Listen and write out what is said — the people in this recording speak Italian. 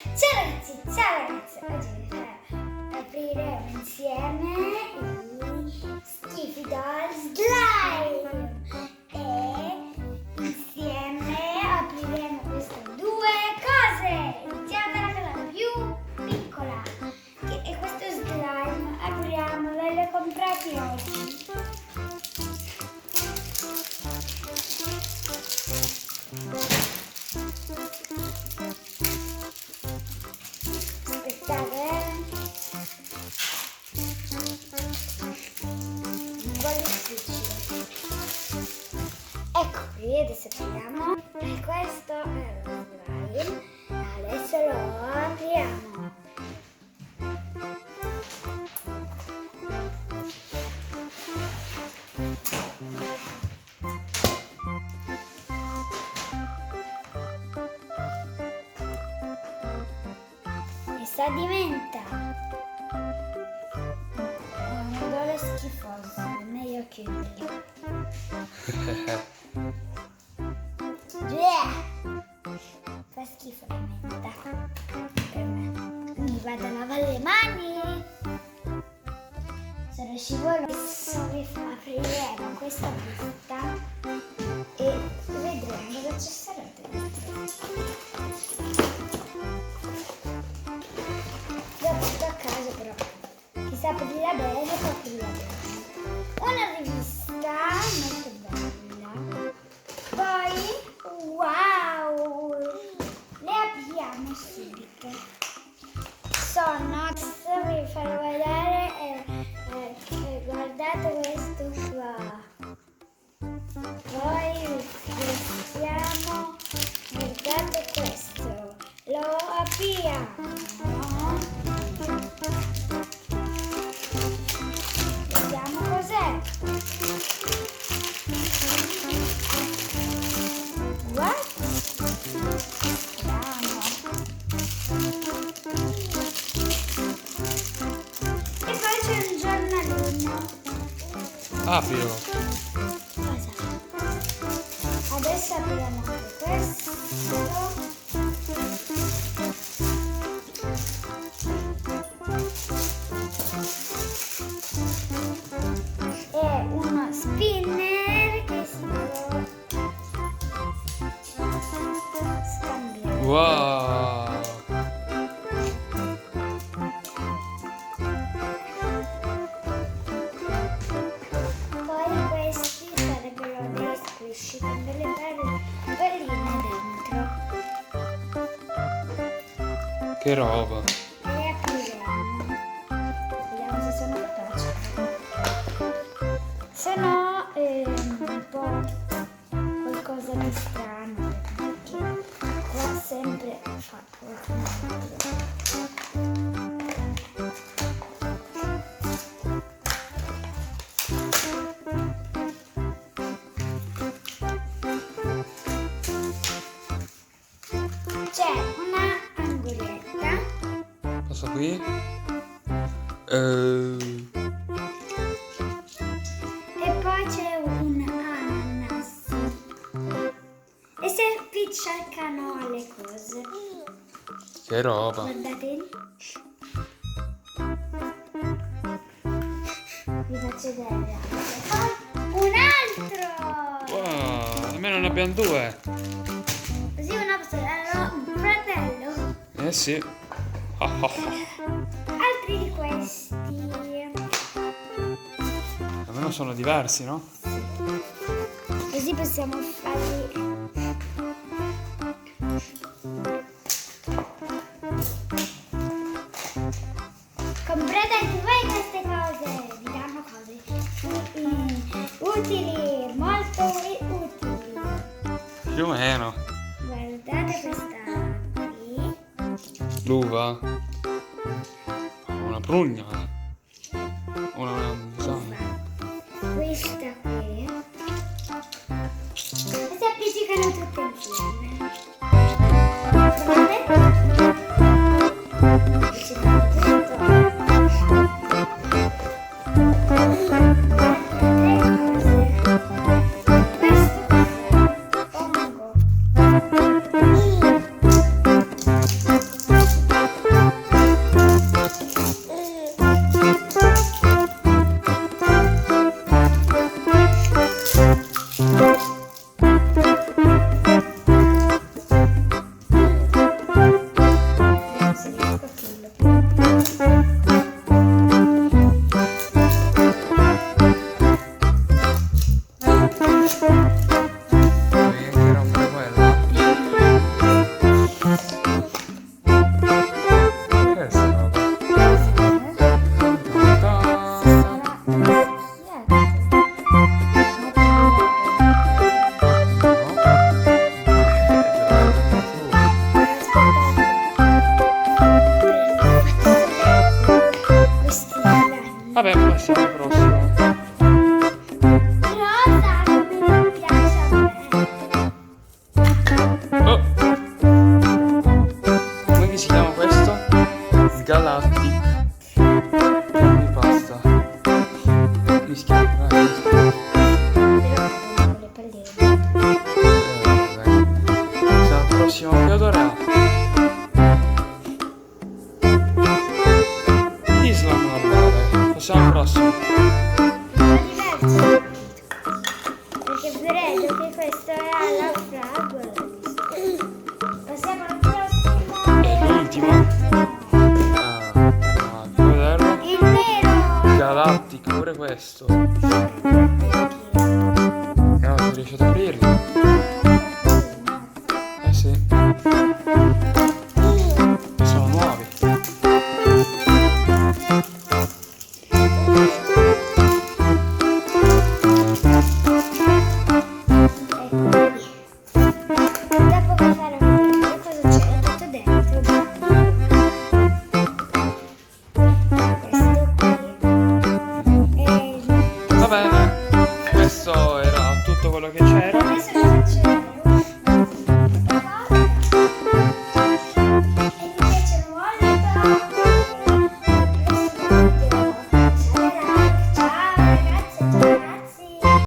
Ciao ragazzi, oggi apriremo insieme i Skiffy Doll Slime e insieme apriremo queste due cose. Iniziamo dalla cosa più piccola, che è questo slime. Apriamolo, le comprati oggi. Ecco qui, adesso apriamo. E questo è lo slime. Adesso lo apriamo. E sa di menta. Un odore schifoso, è meglio chiuderlo. Fa schifo la menta per me. Mi vado a lavare le mani. Sono scivoloso. Adesso apriremo questa busta e vedremo cosa ci sarà dentro. L'ho fatto a caso però. Chi sa aprirla bene può aprirla bene. Una rivista molto bella. Poi, wow! Le apriamo subito. Adesso vi farò vedere, guardate questo qua. Poi vestiamo, guardate questo. Lo apriamo. Vediamo cos'è. What? Strano. E poi c'è un giornalino. Aprilo. Cosa? Adesso apriamo anche questo. E uno spinner che si può scambiare. Wow. Poi questi sarebbero dei squishy con delle palline dentro. Che roba. Le apriremo. Vediamo se sono capaci. Se no un po' qualcosa di strano, perché qua sempre fa qualcosa. C'è una angoletta. Passa qui. E poi c'è un ananas. E si appicciano alle cose. Che roba. Guardate. Vi faccio vedere anche. Poi un altro! Wow, almeno ne abbiamo due. Così una persona, un fratello. Eh sì. Ah, ah, ah. Altri di questi. Almeno sono diversi, no? Così possiamo farli. Comprate anche voi queste cose, vi danno cose utili, molto utili. Più o meno. Guardate questa qui. L'uva. Una prugna. Una insomma. Questa qui. E si appiccicano tutte insieme. Guardate. Appiccicano tutto. Questo cos'è? Pongo. Passiamo al prossimo. Rosa, come mi piace a me. Oh! Come si chiama questo? Sgalactic. Di pasta. Mi schiaccia. Però con le palline. Passiamo al prossimo. Che odore ha? Islam normale. Passiamo al prossimo. Sono diversi. Perché vedo che questo è alla fragola. Passiamo al prossimo. E l'ultimo. Fammi vederlo. Il nero. Galattico, pure questo. No, non riesci ad aprirlo. Eh sì. Sono nuovi. Dopo vi farò vedere cosa c'è tutto dentro. Questo qui. Va bene. Questo era tutto quello che